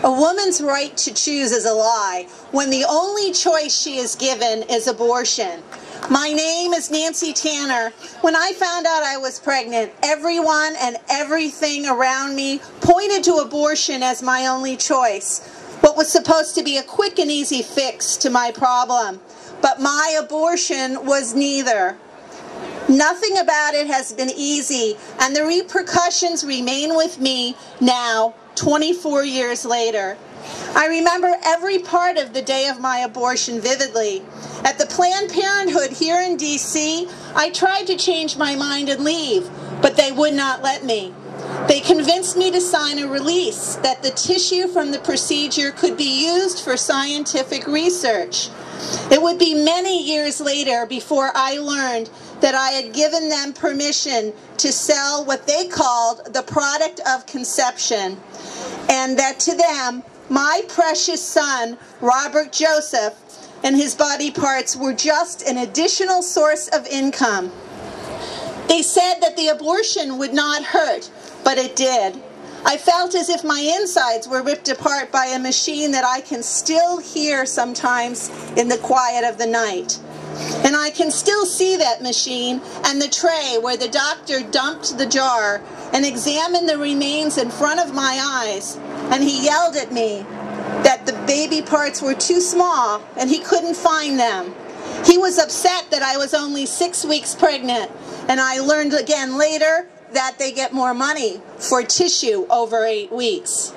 A woman's right to choose is a lie when the only choice she is given is abortion. My name is Nancy Tanner. When I found out I was pregnant, everyone and everything around me pointed to abortion as my only choice, what was supposed to be a quick and easy fix to my problem. But my abortion was neither. Nothing about it has been easy, and the repercussions remain with me now, 24 years later. I remember every part of the day of my abortion vividly. At the Planned Parenthood here in D.C., I tried to change my mind and leave, but they would not let me. They convinced me to sign a release that the tissue from the procedure could be used for scientific research. It would be many years later before I learned that I had given them permission to sell what they called the product of conception, and that to them, my precious son, Robert Joseph, and his body parts were just an additional source of income. They said that the abortion would not hurt, but it did. I felt as if my insides were ripped apart by a machine that I can still hear sometimes in the quiet of the night. And I can still see that machine and the tray where the doctor dumped the jar and examined the remains in front of my eyes. And he yelled at me that the baby parts were too small and he couldn't find them. He was upset that I was only 6 weeks pregnant, and I learned again later that they get more money for tissue over 8 weeks.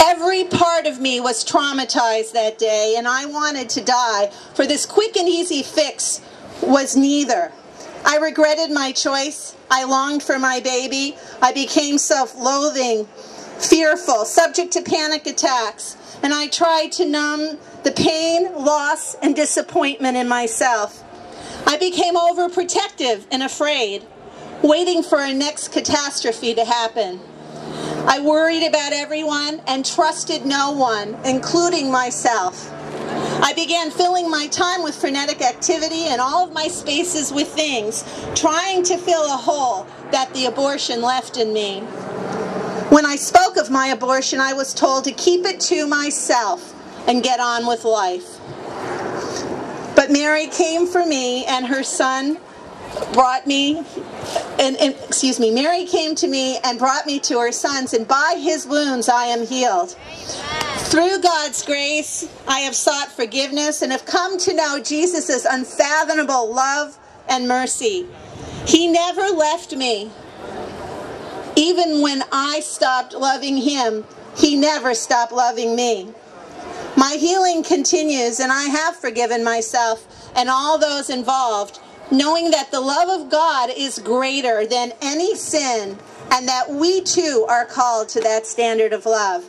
Every part of me was traumatized that day, and I wanted to die, for this quick and easy fix was neither. I regretted my choice. I longed for my baby. I became self-loathing, fearful, subject to panic attacks, and I tried to numb the pain, loss, and disappointment in myself. I became overprotective and afraid, waiting for a next catastrophe to happen. I worried about everyone and trusted no one, including myself. I began filling my time with frenetic activity and all of my spaces with things, trying to fill a hole that the abortion left in me. When I spoke of my abortion, I was told to keep it to myself and get on with life. But Mary came for me, and her son brought me, Mary came to me and brought me to her sons, and by his wounds I am healed. Through God's grace, I have sought forgiveness and have come to know Jesus' unfathomable love and mercy. He never left me. Even when I stopped loving him, he never stopped loving me. My healing continues, and I have forgiven myself and all those involved, knowing that the love of God is greater than any sin, and that we too are called to that standard of love.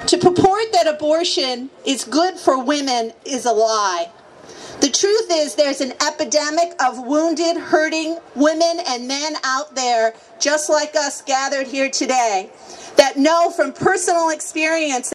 To purport that abortion is good for women is a lie. The truth is there's an epidemic of wounded, hurting women and men out there, just like us gathered here today, that know from personal experience